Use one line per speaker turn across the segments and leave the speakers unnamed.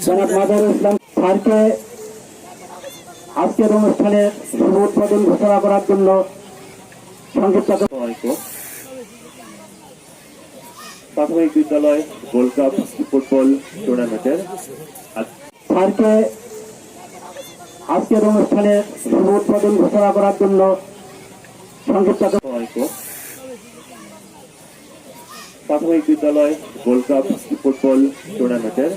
জনাব মাজারুল ইসলাম স্যারকে আজকের অনুষ্ঠানের শুভ উদ্বোধন ঘোষণা করার জন্য সংক্ষিপ্ত
প্রাথমিক বিদ্যালয় গোল্ড কাপ ফুটবল টুর্নামেন্টের
স্যারকে আজকের অনুষ্ঠানের শুভ উদ্বোধন ঘোষণা করার জন্য সংক্ষিপ্ত
প্রাথমিক বিদ্যালয় গোল্ড কাপ ফুটবল টুর্নামেন্টের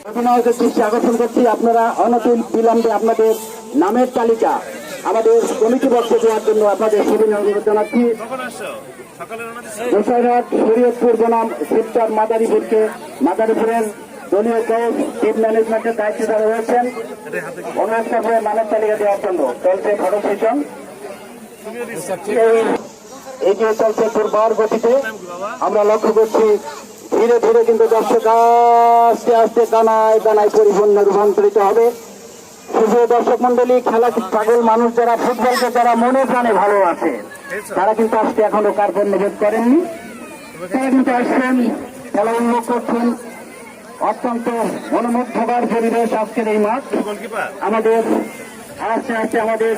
অধিনায়কের দৃষ্টি আকর্ষণ করছি, আপনারা অনতিল বিলম্বে আপনাদের নামের তালিকা আমাদের কমিটি বক্সে দেওয়ার জন্য আপনাদের সুবিধা অনুরোধ জানাচ্ছি। গোসাইরহাট শরীয়তপুর বনাম শিবচর মাদারীপুরের দলীয় কোচ টিম ম্যানেজমেন্টের দায়িত্বে যারা রয়েছেন অনুরোধ করবো নামের তালিকা দেওয়ার জন্য। চলছে ফটো সেশন, এগিয়ে চলছে দুর্বার গতিতে। আমরা লক্ষ্য করছি ধীরে ধীরে কিন্তু দর্শক আস্তে আস্তে দানায় দানায় পরিপূর্ণ রূপান্তরিত হবে। শুধু দর্শক মন্ডলী, খেলা পাগল মানুষ যারা ফুটবলকে যারা মনে প্রাণে ভালোবাসে তারা কিন্তু আজকে এখনো কার্পণ্য বোধ করেননি। তারা কিন্তু আসছেন, খেলা উন্মুখ করছেন। অত্যন্ত মনোমুগ্ধকর পরিবেশ আজকের এই মাঠ। আমাদের আস্তে আস্তে আমাদের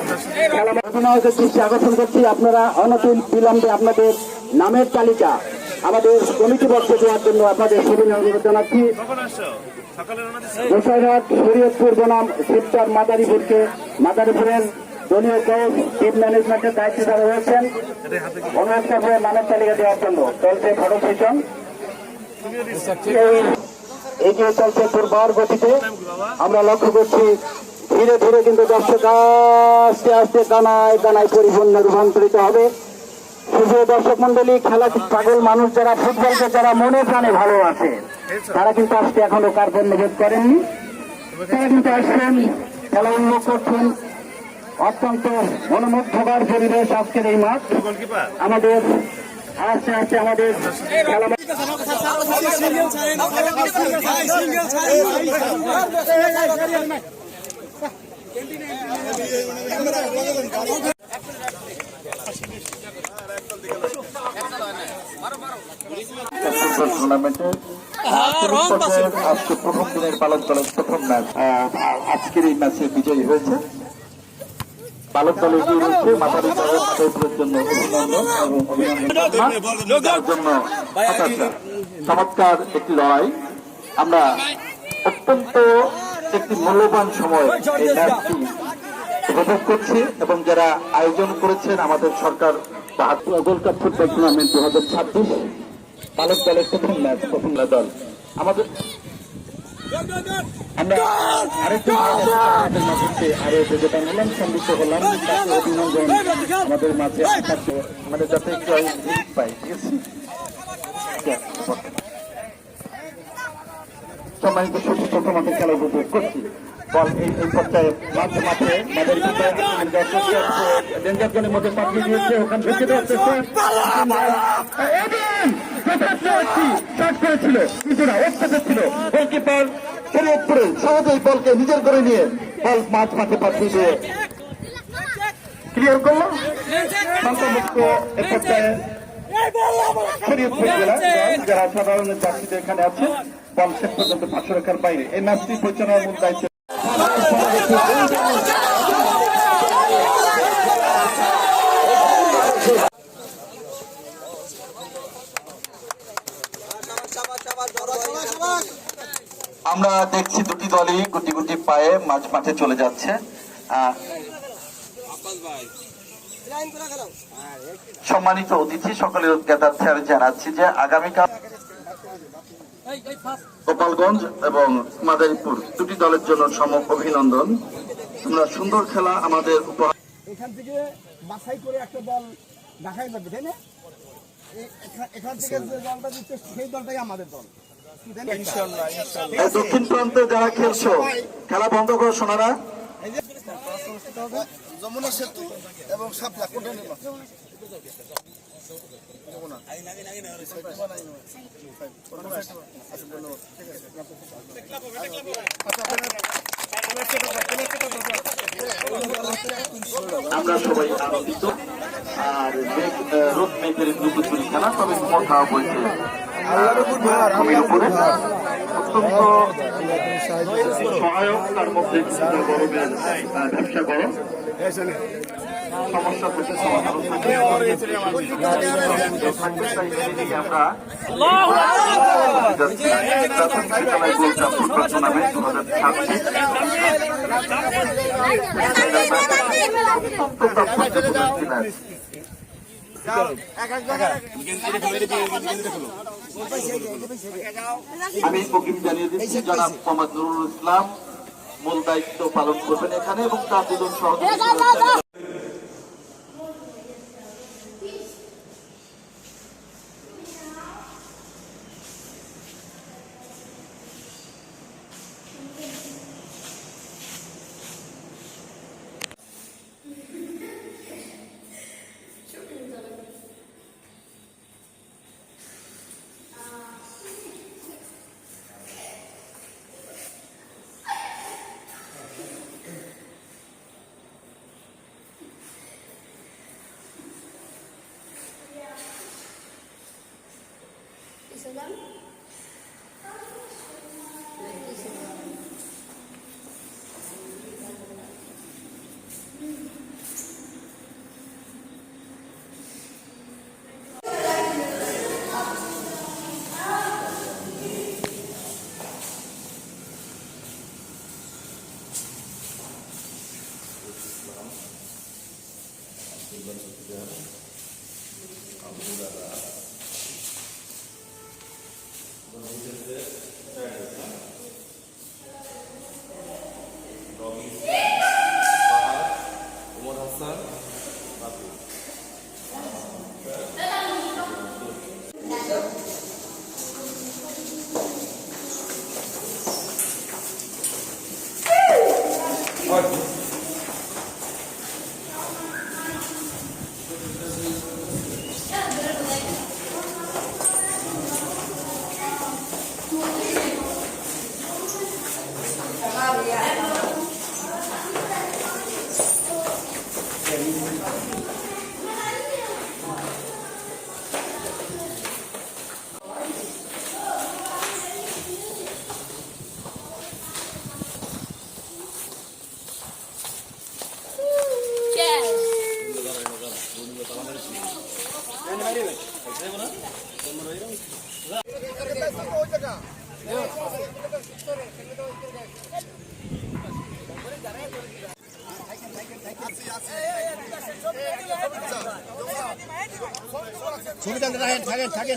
খেলা অধিনায়কের দৃষ্টি আকর্ষণ করছি, আপনারা অনতিল বিলম্বে আপনাদের নামের তালিকা আমাদের কমিটি বক্সে দেওয়ার জন্য আপনাদের সুবিধা অনুরোধ জানাচ্ছি। গোসাইরহাট শরীয়তপুর বনাম শিবচর মাদারীপুরের দলীয় কোচ টিম ম্যানেজমেন্টের দায়িত্বে যারা রয়েছেন অনুরোধ করবো নামের তালিকা দেওয়ার জন্য। চলছে ফটো সেশন, এগিয়ে চলছে দুর্বার গতিতে। আমরা লক্ষ্য করছি ধীরে ধীরে কিন্তু দর্শক আস্তে আস্তে দানায় দানায় পরিপূর্ণ রূপান্তরিত হবে। শুধু দর্শক মন্ডলী, খেলা পাগল মানুষ যারা ফুটবলকে যারা মনে প্রাণে ভালোবাসে তারা কিন্তু আজকে এখনো কার্পণ্য বোধ করেননি। তারা কিন্তু আসছেন, খেলা উন্মুখ করছেন। অত্যন্ত মনোমুগ্ধকর পরিবেশ আজকের এই মাঠ। আমাদের আস্তে আস্তে আমাদের খেলা টুর্নামেন্টে আজকে প্রথম দিনের বালক দলের প্রথম ম্যাচ। আজকের এই ম্যাচে বিজয়ী হয়েছে বালক দল। এগিয়ে রয়েছে মাদারীপুরের জন্য অভিনন্দন এবং অভিনন্দনের জন্য চমৎকার একটি লড়াই। আমরা অত্যন্ত একটি মূল্যবান সময় এই ম্যাচটি উপভোগ করছি এবং যারা আয়োজন করেছেন আমাদের সরকার গোল্ড কাপ ফুটবল টুর্নামেন্ট 2026 বালক দলের প্রথম ম্যাচ, প্রথম দল আমাদের। আমরা আরেকটু আরো যেটা হলাম সম্মিলিত হলাম, তাকে অভিনন্দন আমাদের মাঝে আমাদের যাতে একটু পাই। ঠিক আছে, সম্মানিত সচিব প্রথমত খেলা উপভোগ করছি। বল এই পর্যায়ে মাঠে ডেঞ্জার জোনের মধ্যে পাঠিয়ে দিয়েছে, ওখান থেকে করেছিল কিছুটা অত্যাচার ছিল। গোলকিপার শরীয়তপুরে সহজেই বলকে নিজের করে নিয়ে বল মাঠে পাঠিয়ে দিয়ে ক্লিয়ার করলো। সংখ্যামুক্ত এ পর্যায়ে শরীয়তপুর জেলা যারা সাধারণ যাত্রীতে এখানে আছে বল শেষ পর্যন্ত 500 রেখার বাইরে। এই ম্যাচটি পরিচালনার মূল দায়িত্ব আমরা দেখছি দুটি দলই গুটি গুটি পায়ে মাঠে চলে যাচ্ছে। সম্মানিত অতিথি সকলের জ্ঞাতার্থে আমি জানাচ্ছি যে আগামীকাল গোপালগঞ্জ এবং মাদারীপুর দুটি দলের জন্য অভিনন্দন। আমরা সুন্দর খেলা আমাদের
এখান থেকে বাছাই করে একটা দল দেখাই যাবে, তাই না? এখান থেকে যে দলটা দিচ্ছে সেই দলটাই আমাদের দল।
দক্ষিণ প্রান্তে যারা খেলছো খেলা বন্ধ করো সোনারা।
যমুনা সেতু এবং শাপলা কোটা
আমরা সবাই আনন্দিত। আর রোদ মেঘের দুপুরি খেলা, তবে খাওয়া বলছে উপরে অত্যন্ত সহায়ক, তার মধ্যে কিছুটা গরমের ব্যবসা করো সমস্যা থেকে সমাধান থাকবে। তাই এদিকে আমরা প্রাথমিক বিদ্যালয় গোল্ড কাপ ফুটবল টুর্নামেন্ট 2026 আমি বকিম জানিয়ে দিচ্ছি জনাব মোহাম্মদ নুরুল ইসলাম মূল দায়িত্ব পালন করবেন এখানে এবং তার দুজন সহযোগী।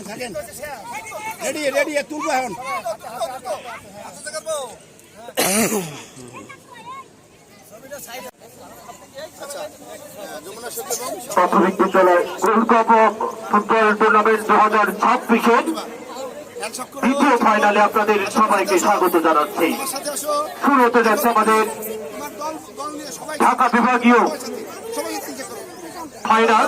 থাকেন রেডি তুলবো এখন।
প্রাথমিক বিদ্যালয় গোল্ড কাপ ফুটবল টুর্নামেন্ট 2026 দ্বিতীয় ফাইনালে আপনাদের সবাইকে স্বাগত জানাচ্ছি। শুরু হতে যাচ্ছে আমাদের ঢাকা বিভাগীয় ফাইনাল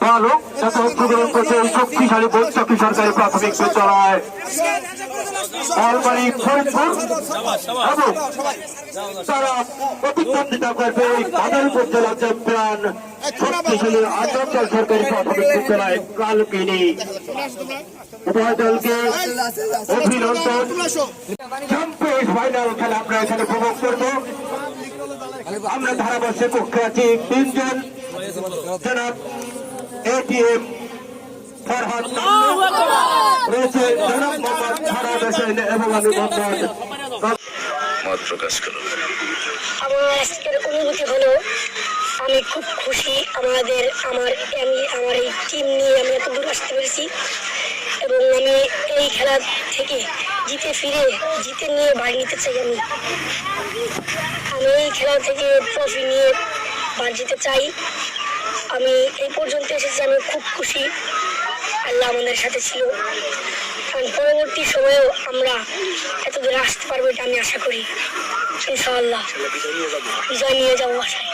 বালক যাতে অংশগ্রহণ করছে এই শক্তিশালী বৈশাখী সরকারি প্রাথমিক বিদ্যালয় অলবাড়ি ফরিদপুর এবং তারা প্রতিদ্বন্দ্বিতা করবে বাদল উপজেলা চ্যাম্পিয়ন শক্তিশালী আচরকাল সরকারি প্রাথমিক বিদ্যালয় কালকিনি। উভয় দলকে অভিনন্দন। চ্যাম্পিয়ন ফাইনাল খেলা আমরা এখানে উপভোগ করব। আমরা ধারাভাষ্যের পক্ষে আছি তিনজন, জনাব এটিএম ফরহাদ রয়েছে, জনাব মোহাম্মদ ফরহাদ হোসেন এবং আমি মোহাম্মদ
মত প্রকাশ করুন।
আমার আজকের অনুভূতি হলো আমি খুব খুশি। আমার এই টিম নিয়ে আমি এত দূর আসতে পেরেছি এবং আমি এই খেলা থেকে জিতে নিয়ে ভাগ নিতে চাই। আমি এই খেলা থেকে ট্রফি নিয়ে ভাগ নিতে চাই। আমি এই পর্যন্ত এসেছি, আমি খুব খুশি। আল্লাহ আমাদের সাথে ছিল, কারণ পরবর্তী সময়েও আমরা এত দূরে আসতে পারবো এটা আমি আশা করি। ইনশাআল্লাহ বিজয় নিয়ে যাবো বাসায়।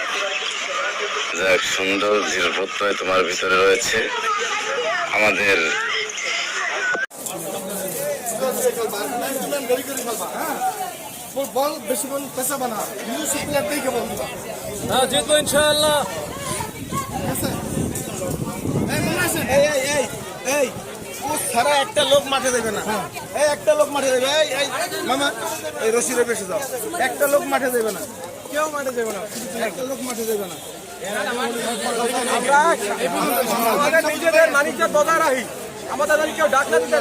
যাক, সুন্দর দৃঢ় প্রত্যয় তোমার ভিতরে রয়েছে। আমাদের
বল বেশি বল পেশা বানা নিজস্ব প্লেয়ার দেখে বল
জিতবো ইনশাআল্লাহ।
এই সারা একটা লোক মাঠে দেবে না, এই একটা লোক মাঠে দেবে, এই মামা এই রশিদে বেশি যাও, একটা লোক মাঠে দেবে না, কেউ মাঠে দেবে না, একটা লোক মাঠে দেবে না। আমরা আমাদের নিজেদের মানিকটা বজায় রাখি, আমাদের যদি কেউ ডাক্তার দিতে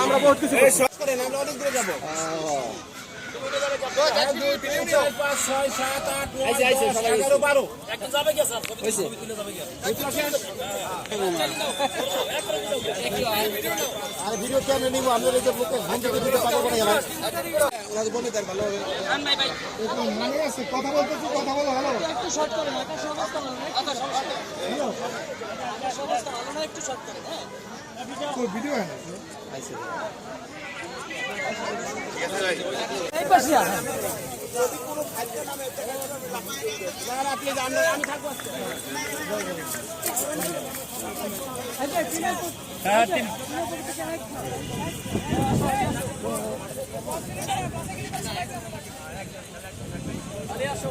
আমরা বহুত কিছু করেন, আমরা অনেক দূরে যাবো। 1 2 3 4 5 6 7 8 9 10 11 12 একটা যাবে কি স্যার হইছে যাবে কি আরে ভিডিও কেমনে নিব আমরা এই যে লোকে ফোন থেকে দিতে পারবো না এরা ওরা বলে দেন ভালো হবে আন ভাই ভাই মানে আছে কথা বলতেছি কথা বলো হ্যালো একটু শর্ট করে না একটা সমস্যা না কথা সমস্যা হ্যালো একটা সমস্যা ভালো না একটু শর্ট করে হ্যাঁ কোন ভিডিও আছে আইছে এই পাশে যদি কোনো খাদ্য নামে যারা আপনি জানেন আমি থাকবো হ্যাঁ তিন আরে আসো